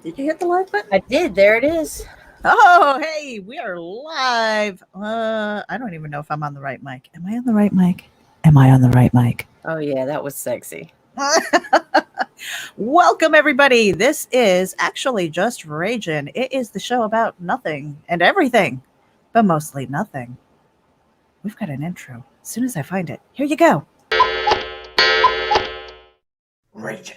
Did you hit the live button? I did. There it is. Oh, hey, we are live. I don't even know if I'm on the right mic. Am I on the right mic? Am I on the right mic? Oh, yeah, that was sexy. Welcome, everybody. This is actually Just RAGIN. It is the show about nothing and everything, but mostly nothing. We've got an intro. As soon as I find it, here you go. RAGIN.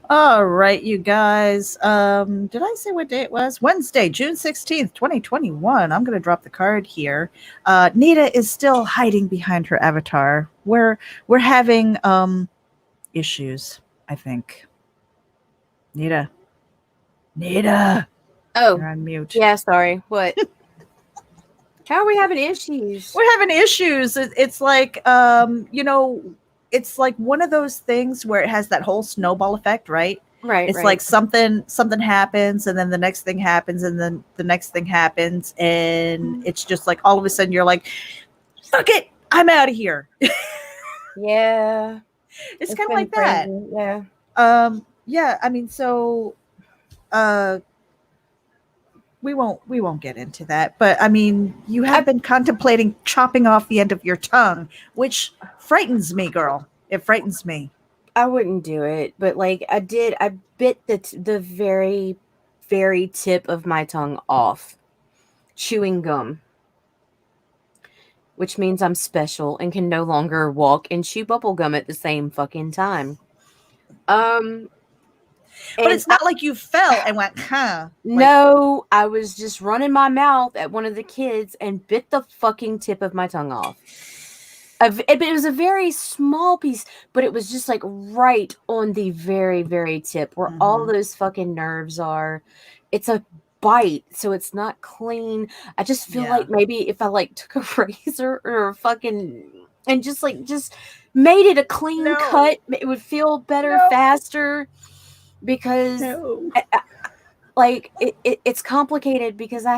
All right, you guys. Did I say what day it was? Wednesday, June 16th, 2021. I'm going to drop the card here. Nita is still hiding behind her avatar. We're having issues, I think. Nita. Oh, You're on mute. yeah, sorry. What? How are we having issues? We're having issues. It's like it's like one of those things where it has that whole snowball effect, right? Right. It's like something happens, and then the next thing happens, and then the next thing happens, and it's just like all of a sudden you're like, fuck it, I'm out of here. Yeah. It's kind of like that. Crazy. Yeah. Yeah, I mean, so we won't get into that, but I mean, you have been contemplating chopping off the end of your tongue, which frightens me, girl. It frightens me. I wouldn't do it, but like I bit the very, very tip of my tongue off, chewing gum, which means I'm special and can no longer walk and chew bubble gum at the same fucking time. But it's not like you fell and went, huh? No, I was just running my mouth at one of the kids and bit the fucking tip of my tongue off. It was a very small piece, but it was just like right on the very, very tip where all those fucking nerves are. It's a bite, so it's not clean. I just feel like maybe if I like took a razor or fucking and just made it a clean cut, it would feel better faster. Because it's complicated because I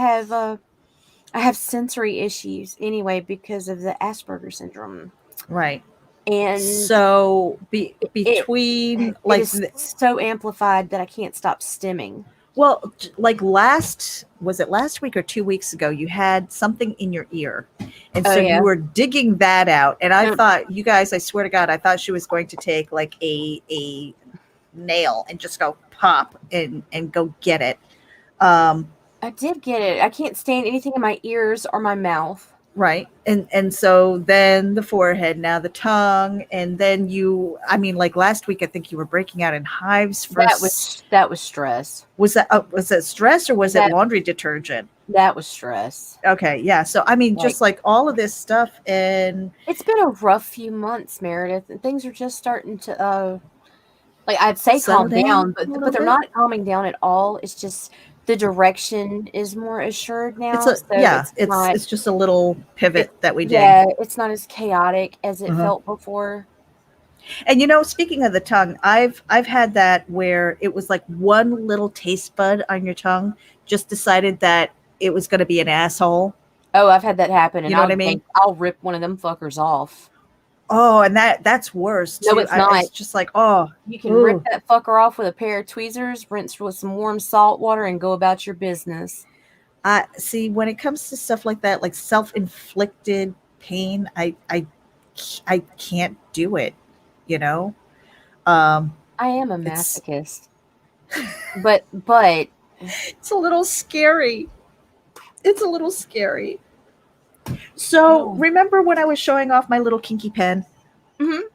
have sensory issues anyway because of the Asperger syndrome, right? And so between it is so amplified that I can't stop stimming. Well, like was it last week or 2 weeks ago, you had something in your ear, and so you were digging that out, and I thought, you guys, I swear to God, I thought she was going to take like a nail and just go pop and go get it. I did get it. I can't stand anything in my ears or my mouth. Right. And so then the forehead, now the tongue, and then like last week I think you were breaking out in hives first. That was stress. Was that stress, or was it laundry detergent? That was stress. Okay, yeah. So I mean, just like all of this stuff, and it's been a rough few months, Meredith, and things are just starting to I'd say calm down, but they're not calming down at all. It's just the direction is more assured now. It's just a little pivot that we did. Yeah, it's not as chaotic as it felt before. And speaking of the tongue, I've had that where it was like one little taste bud on your tongue just decided that it was going to be an asshole. Oh, I've had that happen. And you know what I mean? I'll rip one of them fuckers off. Oh, and that's worse too. No, it's not. It's just like, oh, you can rip that fucker off with a pair of tweezers, rinse with some warm salt water, and go about your business. See, when it comes to stuff like that, like self-inflicted pain, I can't do it. I am a masochist, but it's a little scary. So remember when I was showing off my little kinky pen? Mm-hmm.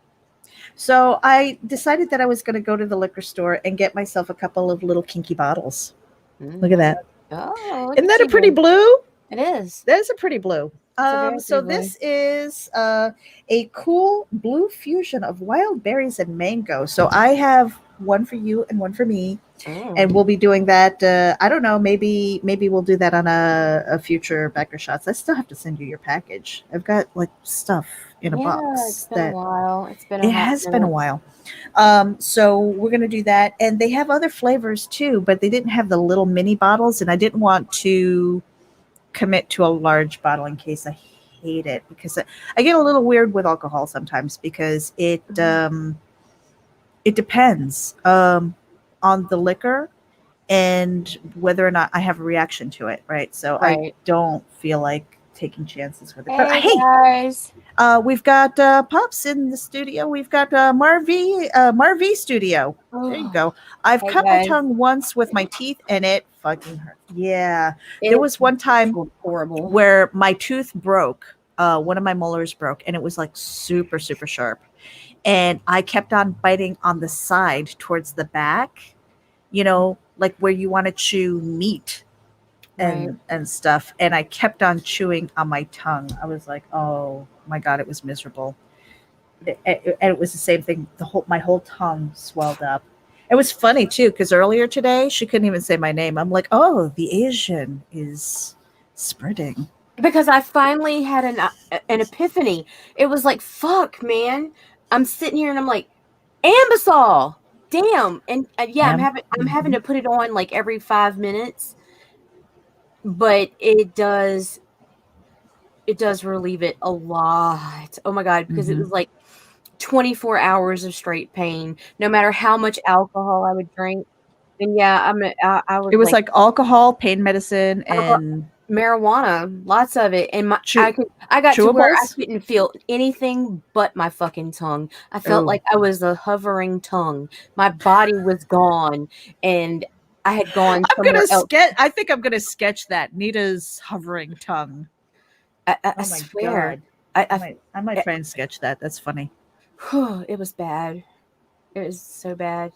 So I decided that I was going to go to the liquor store and get myself a couple of little kinky bottles. Look at that. Oh, look Isn't at that a pretty you. blue? It is. That is a pretty blue. It's a very So pretty blue. this is a cool blue fusion of wild berries and mango. So I have one for you and one for me, and we'll be doing that. I don't know. Maybe we'll do that on a future Backer Shots. I still have to send you your package. I've got like stuff in a Yeah, box it's been a that while. It's been a it hot has been a minute. while. So we're gonna do that, and they have other flavors too, but they didn't have the little mini bottles, and I didn't want to commit to a large bottle in case I hate it because I get a little weird with alcohol sometimes because it depends on the liquor and whether or not I have a reaction to it, right? So I Right. don't feel like taking chances with it. But Hey hey, guys. we've got Pops in the studio. We've got Marv Studio. There you Oh, go. I've hey cut my guys. tongue once with my teeth and it fucking hurt. Yeah. There It's was one time horrible. where my tooth broke. One of my molars broke and it was like super, super sharp. And I kept on biting on the side towards the back, like where you want to chew meat Right. and stuff. And I kept on chewing on my tongue. I was like, oh my God, it was miserable. And it was the same thing. My whole tongue swelled up. It was funny too, because earlier today she couldn't even say my name. I'm like, oh, the Asian is spreading. Because I finally had an epiphany. It was like, fuck, man. I'm sitting here and I'm like, Ambisol. Damn. And yeah, I'm having to put it on like every 5 minutes, but it does relieve it a lot. Oh my God, because it was like 24 hours of straight pain, no matter how much alcohol I would drink. And yeah, I was It was like, like alcohol, pain medicine, alcohol, and marijuana, lots of it. And chew- I got to where I chewables. couldn't feel anything but my fucking tongue. I felt Oh, like I was a hovering tongue. My body was gone and I had gone I'm somewhere gonna else. sketch. I think I'm gonna sketch that Nita's hovering tongue. I Oh my swear. God, I, I might try and sketch that. That's funny. it was bad. It was so bad.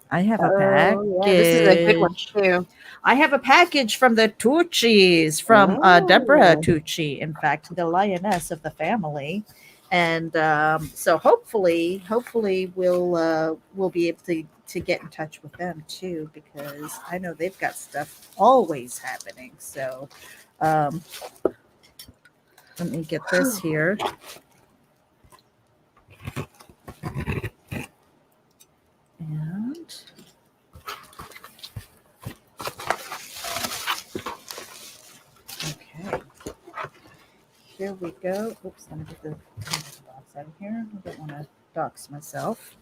I have a Oh yeah, this is a good one package. too. I have a package from the Tucci's, from Deborah Oh, Tucci, in fact, the lioness of the family. And so hopefully we'll be able to get in touch with them too because I know they've got stuff always happening. So let me get this here. And okay. Here we go. Oops, let me get the box out of here. I don't want to dox myself.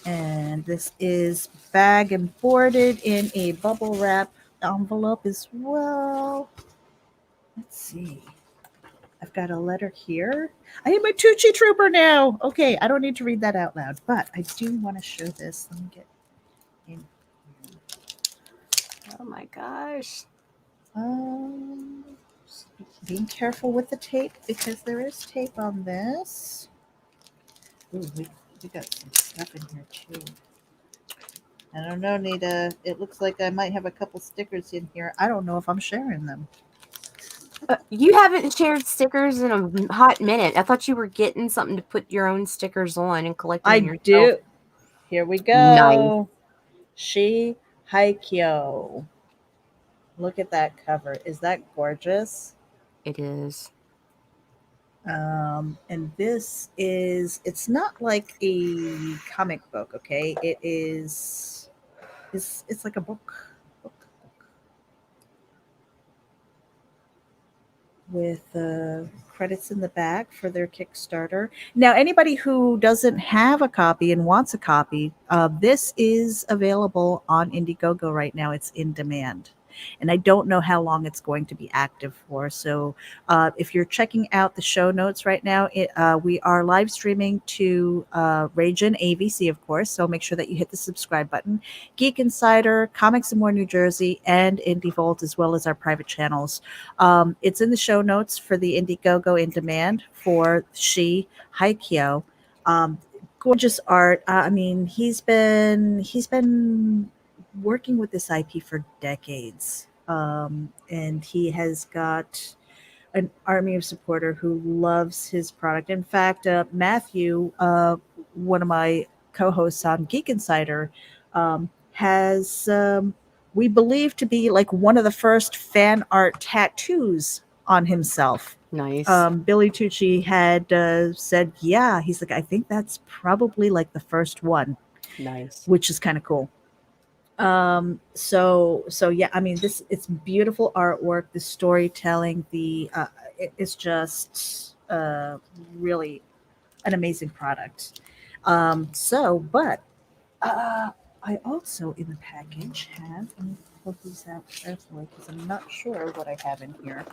And this is bag and boarded in a bubble wrap envelope as well. Let's see. I've got a letter here. I am a Tucci Trooper now. Okay, I don't need to read that out loud, but I do want to show this. Let me get in oh my gosh. Um, being careful with the tape because there is tape on this. Ooh, we got some stuff in here too. I don't know, Nita. It looks like I might have a couple stickers in here. I don't know if I'm sharing them. You haven't shared stickers in a hot minute. I thought you were getting something to put your own stickers on and collecting I them yourself. do. Here we Nice. go. SHI, HAIKO. Look at that cover. Is that gorgeous? It is. And this is, it's not like a comic book, okay? It's like a book with credits in the back for their Kickstarter. Now, anybody who doesn't have a copy and wants a copy, this is available on Indiegogo right now. It's in demand. and I don't know how long it's going to be active for. So if you're checking out the show notes right now, we are live streaming to Ragin AVC, of course. So make sure that you hit the subscribe button. Geek Insider, Comics and More New Jersey, and Indie Vault, as well as our private channels. It's in the show notes for the Indiegogo in demand for SHI HAIKO. Gorgeous art. I mean, he's been working with this IP for decades, and he has got an army of supporter who loves his product. In fact, Matthew, one of my co-hosts on Geek Insider, has we believe to be like one of the first fan art tattoos on himself. Nice. Billy Tucci had said, "Yeah, he's like, I think that's probably like the first one," Nice. which is kind of cool. So yeah, I mean, it's beautiful artwork, the storytelling, it's just really an amazing product. But I also in the package have, let me pull these out carefully because I'm not sure what I have in here.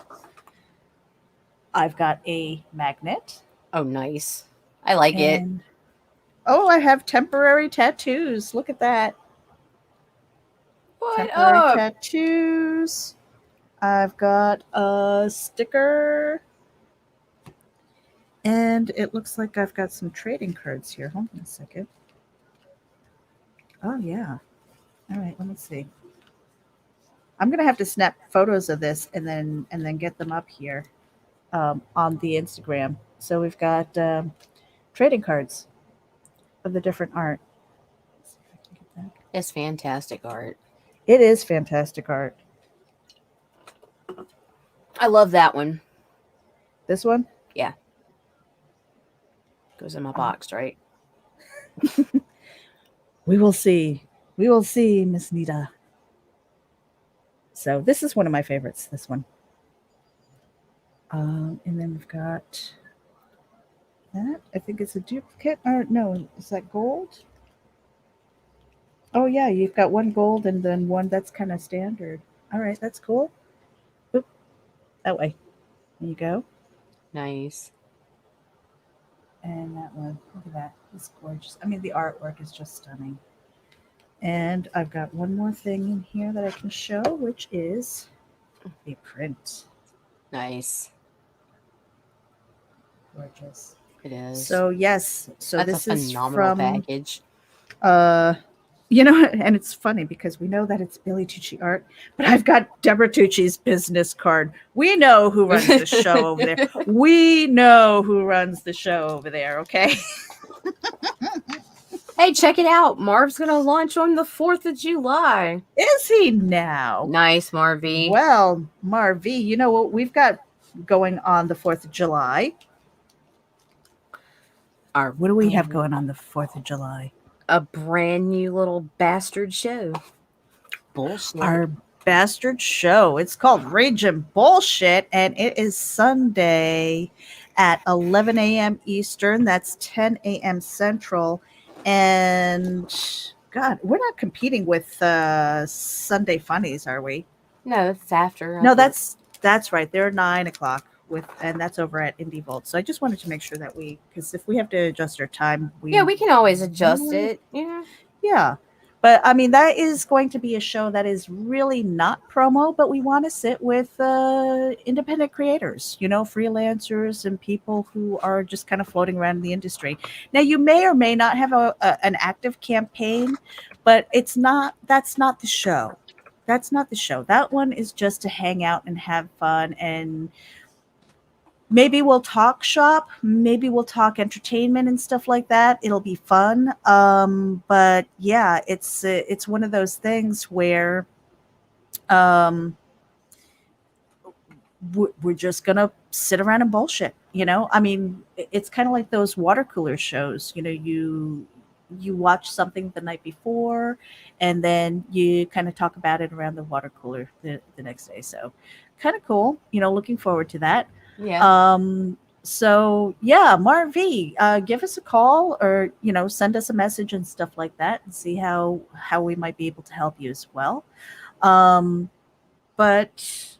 I've got a magnet. Oh, nice. I like it. And oh, I have temporary tattoos. Look at that. What Temporary up? tattoos. I've got a sticker. And it looks like I've got some trading cards here. Hold on a second. Oh yeah. All right, let me see. I'm gonna have to snap photos of this and then get them up here on the Instagram. So we've got trading cards of the different art. Let's see if I can get that. It's fantastic art. It is fantastic art. I love that one. This one? Yeah. Goes in my box, right? We will see. We will see, Miss Nita. So this is one of my favorites, this one. And then we've got that. I think it's a duplicate. Or no, is that gold? Oh yeah, you've got one gold and then one that's kind of standard. All right, that's cool. Oop, that way. There you go. Nice. And that one. Look at that. It's gorgeous. I mean, the artwork is just stunning. And I've got one more thing in here that I can show, which is a print. Nice. Gorgeous. It is. So yes, so That's this a is phenomenal from package. and it's funny because we know that it's Billy Tucci art, but I've got Deborah Tucci's business card. We know who runs the show over there. We know who runs the show over there, okay? Hey, check it out. Marv's going to launch on the 4th of July. Is he now? Nice, Marvy. Well, Marvy, you know what we've got going on the 4th of July? What do we have going on the 4th of July? A brand new little bastard show. Bullshit. Our bastard show. It's called Ragin' Bullshit, and it is Sunday at 11 a.m. Eastern. That's 10 a.m. Central. And God, we're not competing with Sunday Funnies, are we? No, it's after. No, that's right. They're 9 o'clock and that's over at Indie Vault. So I just wanted to make sure that because if we have to adjust our time, we can always adjust it. Yeah. But I mean, that is going to be a show that is really not promo, but we want to sit with independent creators, freelancers and people who are just kind of floating around in the industry. Now, you may or may not have an active campaign, but that's not the show. That's not the show. That one is just to hang out and have fun, and maybe we'll talk shop, maybe we'll talk entertainment and stuff like that. It'll be fun. But yeah, it's one of those things where we're just gonna sit around and bullshit. I mean, it's kind of like those water cooler shows. You watch something the night before, and then you kind of talk about it around the water cooler the next day. So kind of cool. Looking forward to that. Yeah. So yeah, Marv, give us a call or, send us a message and stuff like that and see how we might be able to help you as well. But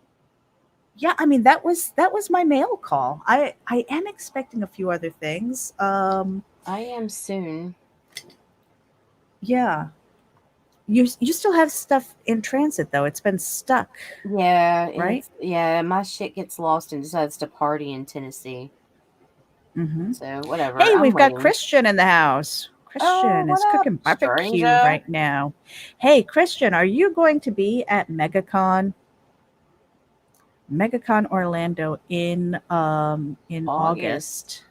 yeah, I mean that was my mail call. I am expecting a few other things. I am soon. Yeah. You still have stuff in transit though. It's been stuck, Yeah, right? my shit gets lost and decides to party in Tennessee. Mm-hmm. So whatever, Hey, I'm we've got waiting. Christian in the house. Oh, Christian what is up, cooking barbecue stranger? right now. Hey, Christian, are you going to be at MegaCon Orlando in August. August?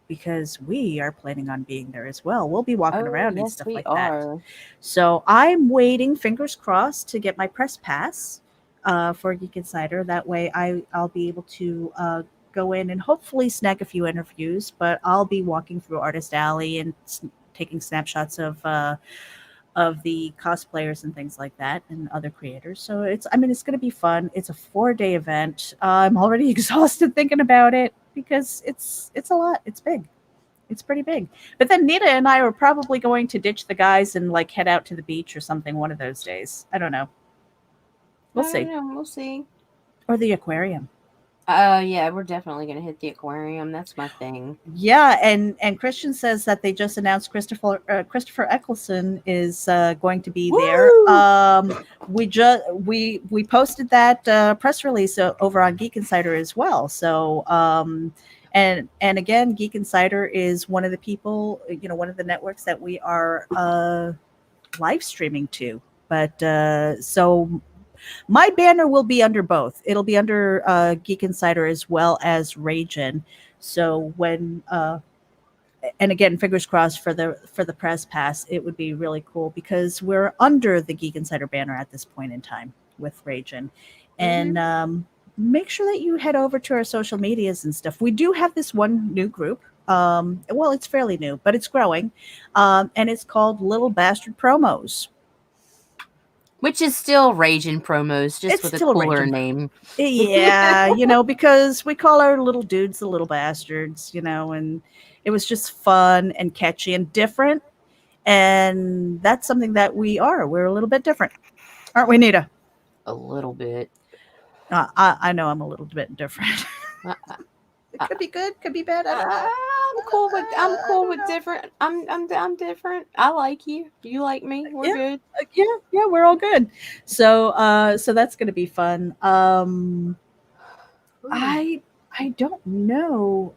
Because we are planning on being there as well. We'll be walking Oh, around and yes, stuff we like that. are. So I'm waiting, fingers crossed, to get my press pass for Geek Insider. That way, I'll be able to go in and hopefully snag a few interviews. But I'll be walking through Artist Alley and taking snapshots of the cosplayers and things like that and other creators. So it's going to be fun. It's a 4-day event. I'm already exhausted thinking about it because it's a lot. It's big. It's pretty big. But then Nita and I are probably going to ditch the guys and like head out to the beach or something one of those days. I don't know. We'll I don't see. know. We'll see. Or the aquarium. Yeah, we're definitely gonna hit the aquarium. That's my thing. Yeah, and Christian says that they just announced Christopher Eccleston is going to be there. Woo! We posted that press release over on Geek Insider as well. So and again, Geek Insider is one of the people, one of the networks that we are live streaming to. But so my banner will be under both. It'll be under Geek Insider as well as Ragin. So when and again, fingers crossed for the press pass, it would be really cool because we're under the Geek Insider banner at this point in time with Ragin. And make sure that you head over to our social medias and stuff. We do have this one new group. Well, it's fairly new, but it's growing. And it's called Little Bastard Promos. Which is still Raging Promos, just It's with a still cooler Ragin'. name. Yeah, because we call our little dudes the little bastards, and it was just fun and catchy and different. And that's something that we are. We're a little bit different, aren't we, Nita? A little bit. I know I'm a little bit different. Uh, It could be good, could be bad. I don't know. I'm cool with know. different. I'm different. I like you. You like me. We're Yeah, good. yeah, we're all good. So that's gonna be fun. I I don't know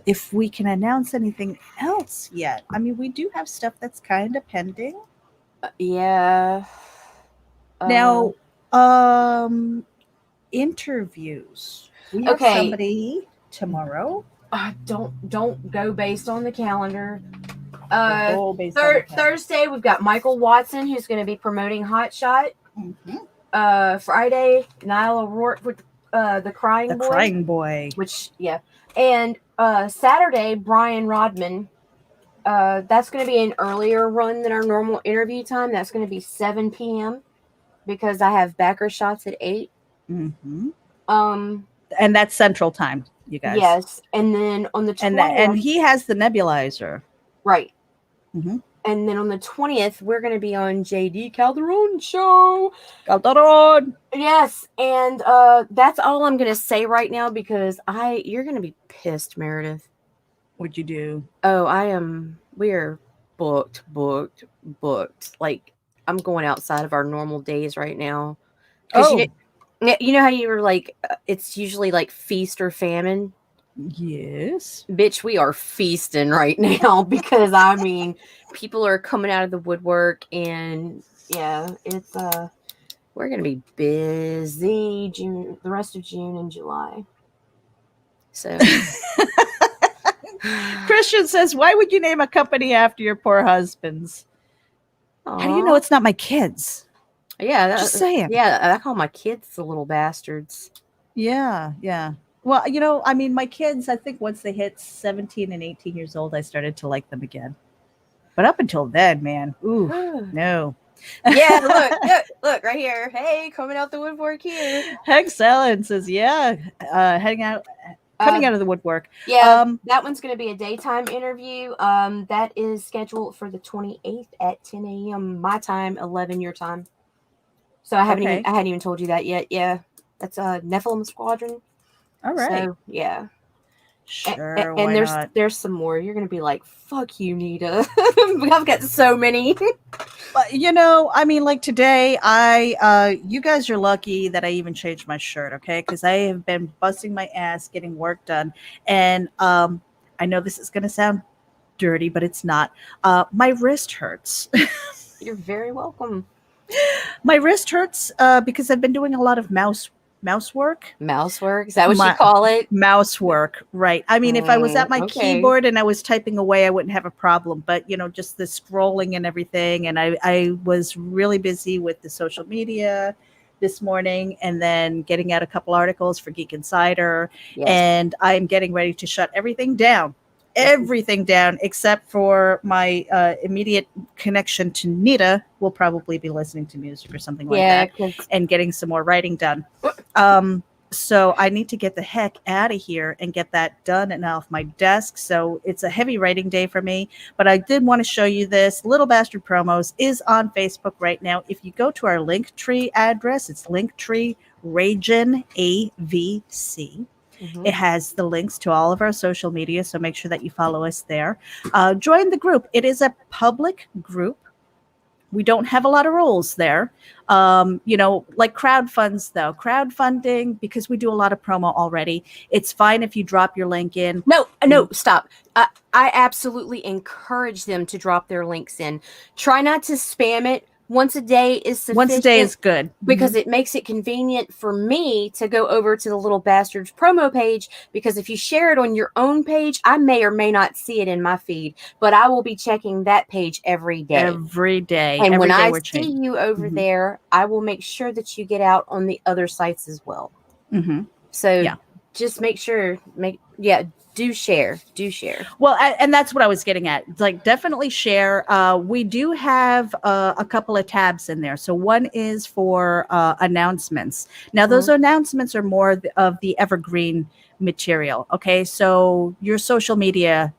if we can announce anything else yet. I mean, we do have stuff that's kind of pending. Yeah. Now, um, interviews. We have Okay. somebody tomorrow. Don't go based on the calendar. We'll go based on the calendar. Thursday we've got Michael Watson who's going to be promoting Hot Shot. Mhm. Friday Niall O'Rourke with the Crying Boy. Crying Boy. Which and Saturday Brian Rodman. That's going to be an earlier run than our normal interview time. That's going to be 7 p.m. because I have backer shots at 8. Mm-hmm. And that's Central Time, you guys. Yes, and then on the 20th, and he has the nebulizer. Right. Mm-hmm. And then on the 20th, we're going to be on JD Calderon show. Calderon. Yes, and that's all I'm going to say right now because you're going to be pissed, Meredith. What'd you do? Oh, we are booked. Like, I'm going outside of our normal days right now. Oh. You know how you were like, it's usually like feast or famine? Yes. Bitch, we are feasting right now because, I mean, people are coming out of the woodwork and, yeah, it's, we're going to be busy the rest of June and July. So... Christian says, why would you name a company after your poor husbands? Aww. How do you know it's not my kids? Yeah, just saying. Yeah, I call my kids the little bastards. Yeah. Well, I mean, my kids, I think once they hit 17 and 18 years old, I started to like them again. But up until then, man, ooh, no. Yeah, look right here. Hey, coming out the woodwork here. Hex Ellen says, yeah, coming out of the woodwork. Yeah, that one's going to be a daytime interview. That is scheduled for the 28th at 10 a.m. my time, 11 your time. So I Okay. hadn't even told you that yet. Yeah, that's Nephilim Squadron. All right. So yeah, Sure. and Why not? there's some more. You're gonna be like, "Fuck you, Nita." I've got so many. But I mean, like today, you guys are lucky that I even changed my shirt, okay? Because I have been busting my ass getting work done, and I know this is gonna sound dirty, but it's not. My wrist hurts. You're very welcome. My wrist hurts because I've been doing a lot of mouse work. Mouse work, is that what you My call it? mouse work, right? I mean, if I was at my Okay. keyboard and I was typing away, I wouldn't have a problem. But just the scrolling and everything, and I was really busy with the social media this morning, and then getting out a couple articles for Geek Insider, Yes. and I'm getting ready to shut everything down except for my immediate connection to Nita. Will probably be listening to music or something like Yeah, that, because and getting some more writing done. So I need to get the heck out of here and get that done and off my desk. So it's a heavy writing day for me, but I did want to show you this. Little Bastard Promos is on Facebook right now. If you go to our Linktree address, it's Linktree Ragin AVC. It has the links to all of our social media, so make sure that you follow us there. Join the group. It is a public group. We don't have a lot of rules there. Like crowdfunds, though. Crowdfunding, because we do a lot of promo already, it's fine if you drop your link in. No, stop. I absolutely encourage them to drop their links in. Try not to spam it. Once a day is sufficient. Once a day is good. Because it makes it convenient for me to go over to the Little Bastards promo page, because if you share it on your own page, I may or may not see it in my feed, but I will be checking that page every day. Every day. And every when day I we're see changing. you over there, I will make sure that you get out on the other sites as well. So Yeah. just make sure, do share. Well, and that's what I was getting at. It's like, definitely share. We do have a couple of tabs in there. So one is for announcements. Now, those announcements are more of the evergreen material. Okay, so your social media,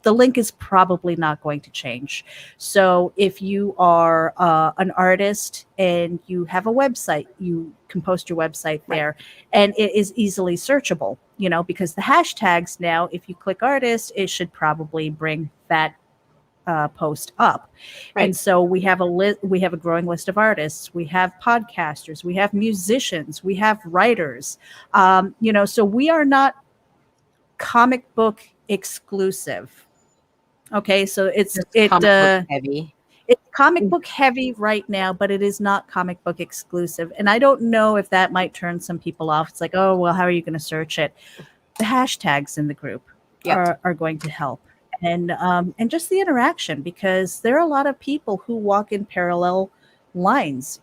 the link is probably not going to change. So if you are an artist and you have a website, you can post your website there, and it is easily searchable, because the hashtags now, if you click artist, it should probably bring that post up. And so we have a growing list of artists, we have podcasters, we have musicians, we have writers, so we are not comic book exclusive. Okay, so it's comic book heavy. It's comic book heavy right now, but it is not comic book exclusive. And I don't know if that might turn some people off. It's like, oh, well, how are you going to search it? The hashtags in the group are going to help. And just the interaction, because there are a lot of people who walk in parallel lines,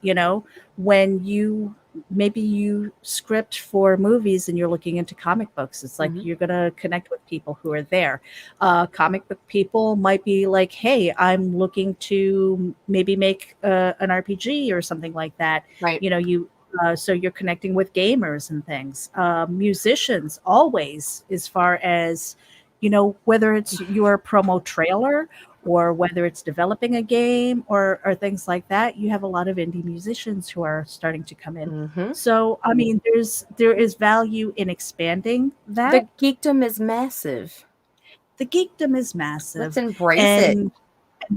when maybe you script for movies and you're looking into comic books. It's like you're going to connect with people who are there. Comic book people might be like, hey, I'm looking to maybe make an RPG or something like that. Right. So you're connecting with gamers and things. Musicians always, as far as, whether it's your promo trailer or whether it's developing a game or things like that, you have a lot of indie musicians who are starting to come in. So, I mean, there is value in expanding that. The geekdom is massive. Let's embrace it.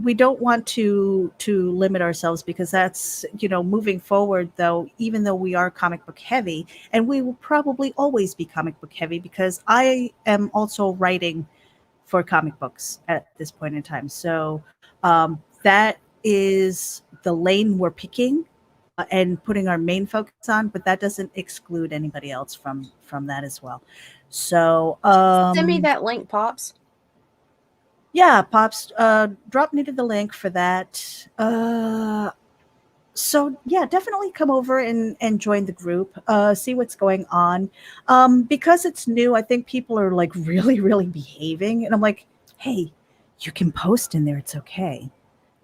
We don't want to limit ourselves, because that's, moving forward, though, even though we are comic book heavy, and we will probably always be comic book heavy, because I am also writing for comic books at this point in time. So that is the lane we're picking and putting our main focus on, but that doesn't exclude anybody else from that as well. So send me that link, Pops. Yeah, Pops, drop me to the link for that. So yeah, definitely come over and join the group, see what's going on. Because it's new, I think people are like really, really behaving. And I'm like, hey, you can post in there. It's okay.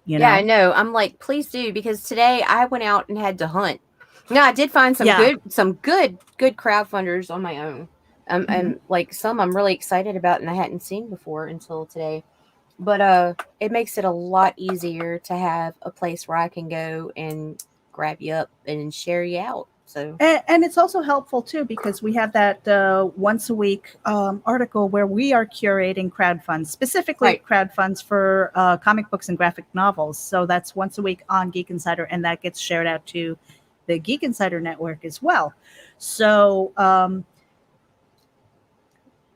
Yeah, I know. I'm like, please do, because today I went out and had to hunt. No, I did find some good crowdfunders on my own. And like some I'm really excited about and I hadn't seen before until today. But it makes it a lot easier to have a place where I can go and grab you up and share you out. So And it's also helpful too because we have that once a week article where we are curating crowdfunds, specifically right. crowdfunds for comic books and graphic novels. So that's once a week on Geek Insider, and that gets shared out to the Geek Insider network as well. So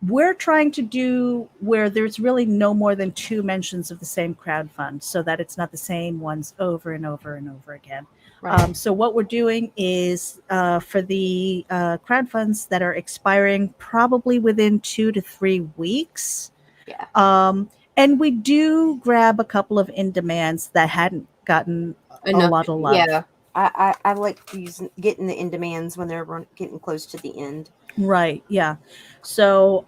we're trying to do where there's really no more than 2 mentions of the same crowdfund so that it's not the same ones over and over and over again. Right. So what we're doing is for the crowdfunds that are expiring probably within 2 to 3 weeks. Yeah. And we do grab a couple of in demands that hadn't gotten Enough. a lot of love. Yeah. I like getting the in demands when they're getting close to the end. Right. Yeah. So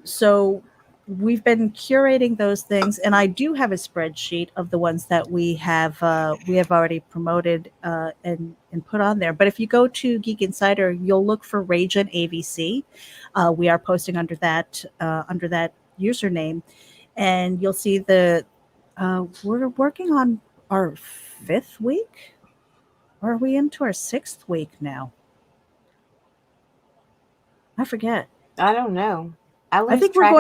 so we've been curating those things, and I do have a spreadsheet of the ones that we have already promoted and put on there. But if you go to Geek Insider, you'll look for Ragin AVC. We are posting under that username, and you'll see we're working on our 5th week. Or are we into our 6th week now? I forget. I don't know. I think we're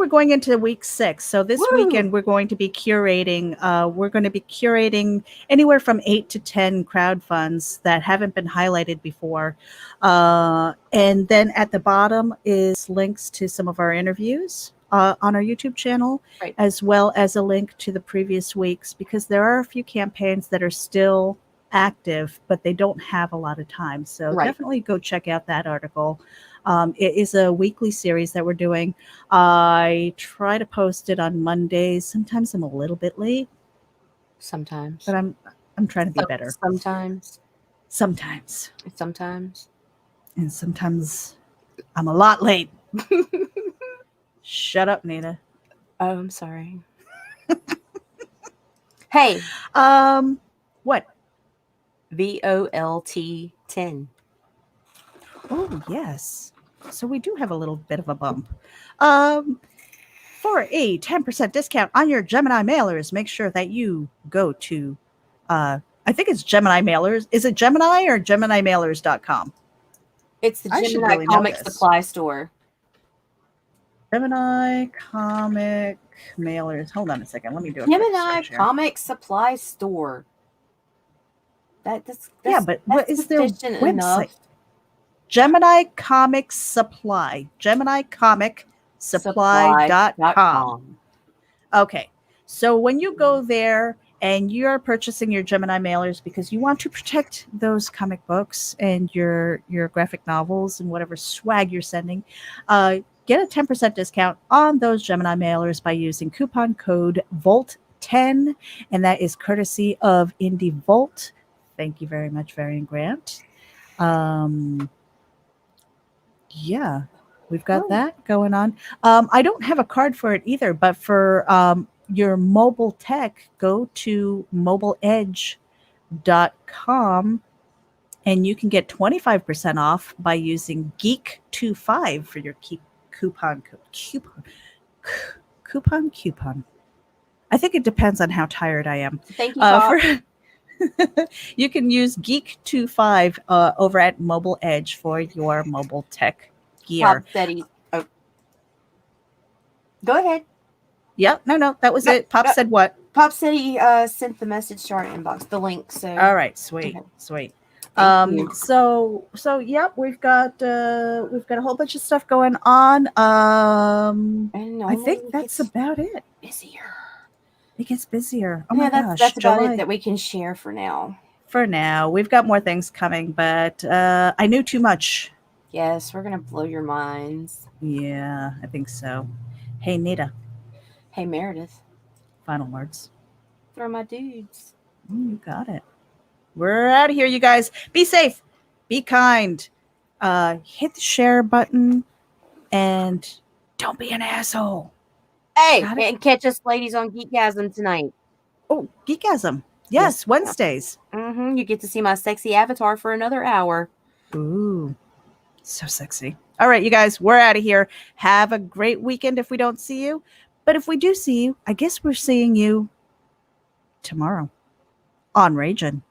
going into week 6. So this Woo! weekend we're going to be curating. We're going to be curating anywhere from 8 to 10 crowdfunds that haven't been highlighted before, and then at the bottom is links to some of our interviews on our YouTube channel, Right. as well as a link to the previous weeks, because there are a few campaigns that are still active, but they don't have a lot of time. So Right. definitely go check out that article. It is a weekly series that we're doing. I try to post it on Mondays. Sometimes I'm a little bit late, Sometimes. but I'm trying to be better. Sometimes. Sometimes. Sometimes. And sometimes I'm a lot late. Shut up, Nina. Oh, I'm sorry. Hey. What? VOLT 10. Oh, yes. So we do have a little bit of a bump. For a 10% discount on your Gemini mailers, make sure that you go to, I think it's Gemini Mailers. Is it Gemini or GeminiMailers.com? It's the I should Gemini really know Comic this. Supply Store. Gemini Comic Mailers. Hold on a second. Let me do a Gemini quick search Comic Supply Store. That's yeah, but what is their sufficient website? enough. Gemini Comic Supply. GeminiComicSupply.com. Okay. So when you go there and you're purchasing your Gemini mailers because you want to protect those comic books and your graphic novels and whatever swag you're sending, get a 10% discount on those Gemini mailers by using coupon code VOLT10, and that is courtesy of Indie Volt. Thank you very much, Varian Grant. Yeah, we've got that going on. I don't have a card for it either, but for your mobile tech, go to mobileedge.com and you can get 25% off by using Geek25 for your coupon code. Coupon. I think it depends on how tired I am. Thank you, Bob. You can use Geek25 over at Mobile Edge for your mobile tech gear. Pop said oh. Go ahead. Yep. No, that was it. Pop said what? Pop said he sent the message to our inbox, the link. So all right, sweet. So yep, we've got a whole bunch of stuff going on. And I think that's about it. Busier. It gets busier. Oh my gosh. That's about it that we can share for now. For now. We've got more things coming, but I knew too much. Yes, we're going to blow your minds. Yeah, I think so. Hey, Nita. Hey, Meredith. Final words. Throw my dudes. You got it. We're out of here, you guys. Be safe. Be kind. Hit the share button. And don't be an asshole. Hey, and catch us ladies on Geekgasm tonight. Oh, Geekgasm. Yes, Wednesdays. You get to see my sexy avatar for another hour. Ooh, so sexy. All right, you guys, we're out of here. Have a great weekend if we don't see you. But if we do see you, I guess we're seeing you tomorrow on Ragin.